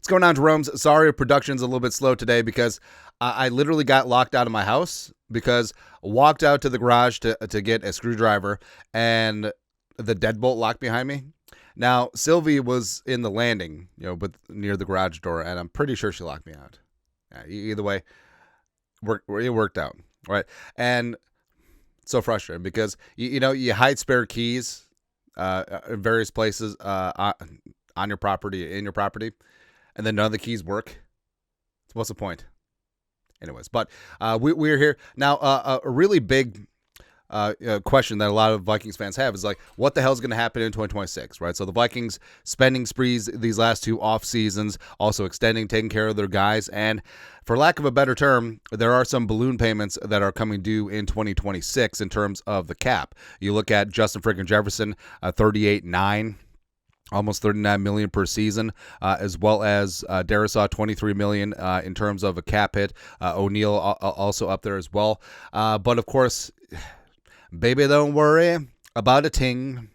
What's going on, Jerome's? Sorry, production's a little bit slow today because I literally got locked out of my house because I walked out to the garage to get a screwdriver and the deadbolt locked behind me. Now, Sylvie was in the landing, but near the garage door, and I'm pretty sure she locked me out. Either way, it worked out, right? And it's so frustrating because you hide spare keys in various places on your property, in your property, and then none of the keys work. So what's the point? Anyways, but we're here now. A really big question that a lot of Vikings fans have is like, what the hell is going to happen in 2026, right? So the Vikings spending sprees these last two off seasons, also extending, taking care of their guys, and for lack of a better term, there are some balloon payments that are coming due in 2026 in terms of the cap. You look at Justin freaking Jefferson, 38.9. Almost $39 million per season, as well as Darisaw, $23 million in terms of a cap hit. O'Neal also up there as well. But of course, baby, don't worry about a ting.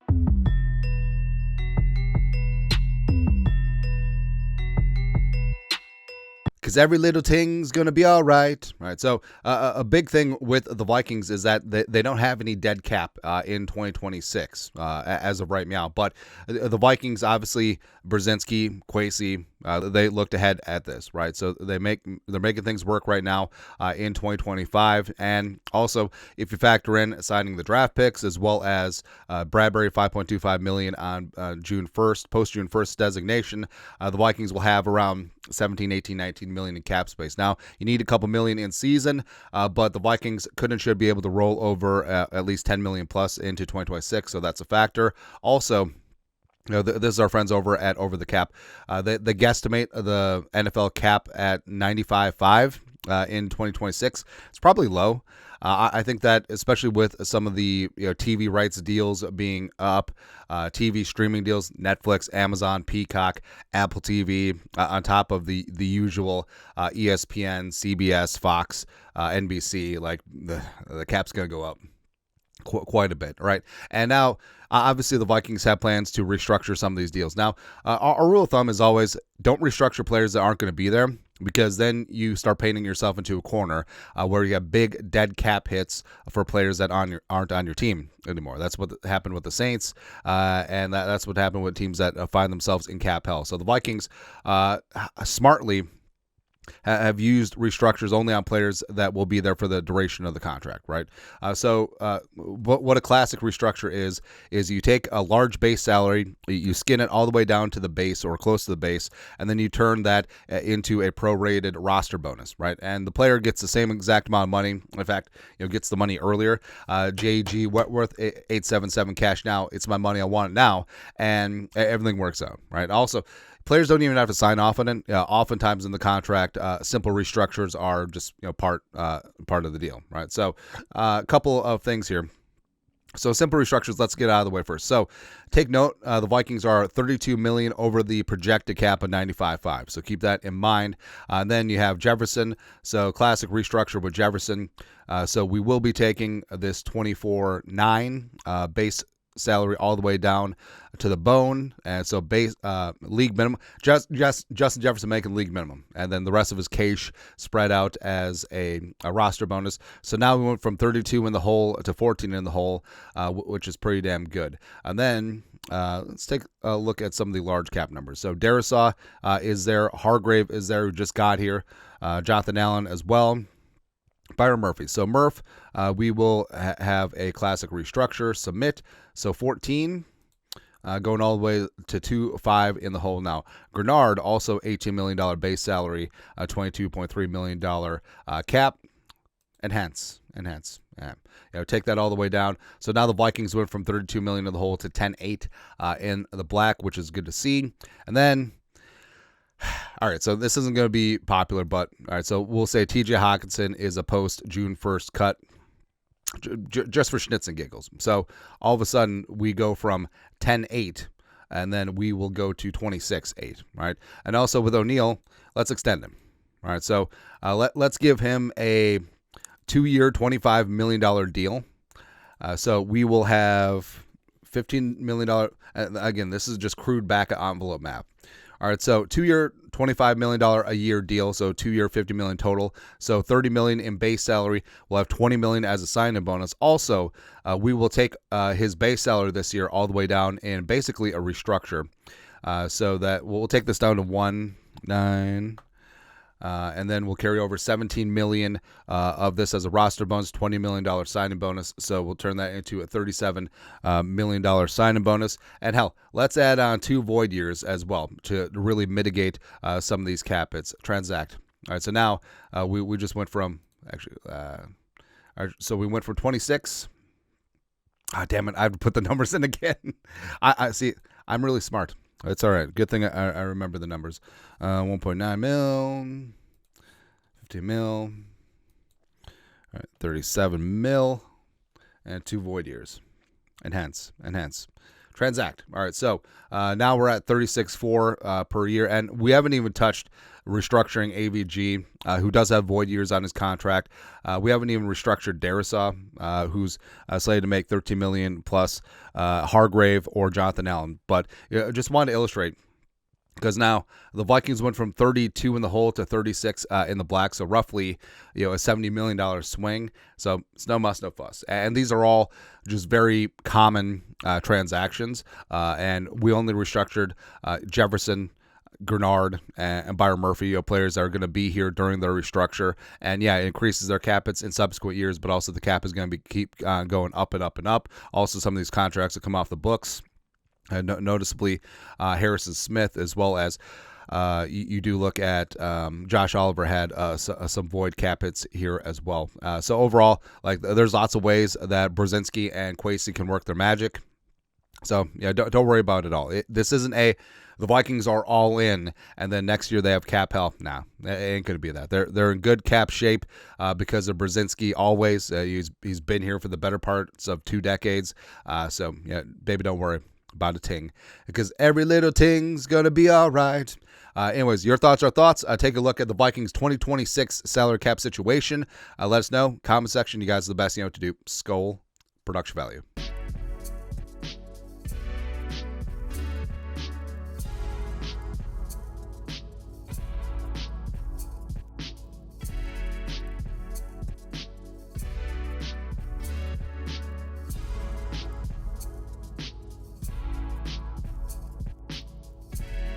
Because every little thing's going to be all right. So a big thing with the Vikings is that they don't have any dead cap in 2026 as of right now. But the Vikings, obviously, Brzezinski, Kwesi, they looked ahead at this, right? So they're making things work right now in 2025. And also, if you factor in signing the draft picks as well as Bradbury, $5.25 million on June 1st, post-June 1st designation, the Vikings will have around 17, 18, 19 million in cap space. Now, you need a couple million in season, but the Vikings could and should be able to roll over at least 10 million plus into 2026, so that's a factor. Also, this is our friends over at Over the Cap. They guesstimate the NFL cap at 95.5 in 2026. It's probably low. I think that especially with some of the TV rights deals being up, TV streaming deals, Netflix, Amazon, Peacock, Apple TV, on top of the usual ESPN, CBS, Fox, NBC, like the cap's going to go up quite a bit, right? And now, obviously, the Vikings have plans to restructure some of these deals. Now, our rule of thumb is always don't restructure players that aren't going to be there, because then you start painting yourself into a corner where you have big dead cap hits for players that aren't on your team anymore. That's what happened with the Saints, and that's what happened with teams that find themselves in cap hell. So the Vikings smartly have used restructures only on players that will be there for the duration of the contract, right? So what a classic restructure is you take a large base salary, you skin it all the way down to the base or close to the base, and then you turn that into a prorated roster bonus, right? And the player gets the same exact amount of money. In fact, gets the money earlier. JG Wentworth, 877 cash now. It's my money. I want it now, and everything works out, right? Also, players don't even have to sign off on it. Oftentimes in the contract, simple restructures are just part of the deal, right? So a couple of things here. So simple restructures, let's get out of the way first. So take note, the Vikings are $32 million over the projected cap of 95.5. So keep that in mind. Then you have Jefferson. So classic restructure with Jefferson. So we will be taking this 24.9 base salary all the way down to the bone, and so base league minimum. Just Justin Jefferson making league minimum, and then the rest of his cash spread out as a roster bonus. So now we went from 32 in the hole to 14 in the hole, which is pretty damn good. And then let's take a look at some of the large cap numbers. So Darisaw is there, Hargrave is there, who just got here, Jonathan Allen as well. Byron Murphy. So Murph, we will have a classic restructure, submit. So 14, going all the way to 2.5 in the hole now. Grenard, also $18 million base salary, $22.3 million cap. Enhance. Yeah. Take that all the way down. So now the Vikings went from $32 million in the hole to 10.8 in the black, which is good to see. And then, all right, so this isn't going to be popular, but all right, so we'll say TJ Hawkinson is a post-June 1st cut just for schnitz and giggles. So all of a sudden, we go from 10.8, and then we will go to 26.8, right? And also with O'Neal, let's extend him. All right, so let's give him a 2-year, $25 million deal. So we will have $15 million. Again, this is just crude back envelope math. All right, so 2-year, $25 million a year deal, so 2-year, $50 million total. So $30 million in base salary. We'll have $20 million as a sign-in bonus. Also, we will take his base salary this year all the way down in basically a restructure. So that we'll take this down to 1.9. And then we'll carry over $17 million of this as a roster bonus, $20 million signing bonus. So we'll turn that into a $37 million signing bonus. And hell, let's add on 2 void years as well to really mitigate some of these cap hits. Transact. All right, so now we just went from, so we went from 26. Ah, damn it, I have to put the numbers in again. I see, I'm really smart. It's all right. Good thing I remember the numbers. 1.9 mil, 15 mil, all right, 37 mil, and 2 void years. Enhance. Transact. All right, so now we're at 36.4 per year, and we haven't even touched restructuring AVG, who does have void years on his contract. We haven't even restructured Darisaw, who's slated to make $13 million plus, Hargrave or Jonathan Allen. But just wanted to illustrate, because now the Vikings went from 32 in the hole to 36 in the black, so roughly a $70 million swing. So it's no muss, no fuss. And these are all just very common transactions. And we only restructured Jefferson, Grenard, and Byron Murphy, players that are going to be here during their restructure. And yeah, it increases their cap hits in subsequent years, but also the cap is going to keep going up and up and up. Also, some of these contracts that come off the books, noticeably Harrison Smith, as well as you do look at Josh Oliver had some void cap hits here as well. So overall, like, there's lots of ways that Brzezinski and Kwesi can work their magic. So yeah, don't worry about it all. This isn't the Vikings are all in, and then next year they have cap hell. Nah, it ain't gonna be that. They're in good cap shape because of Brzezinski. Always, he's been here for the better parts of 2 decades. So yeah, baby, don't worry about a ting, because every little ting's gonna be all right. Anyways, your thoughts are thoughts. Take a look at the Vikings 2026 salary cap situation. Let us know. Comment section. You guys are the best. You know what to do. Skull production value.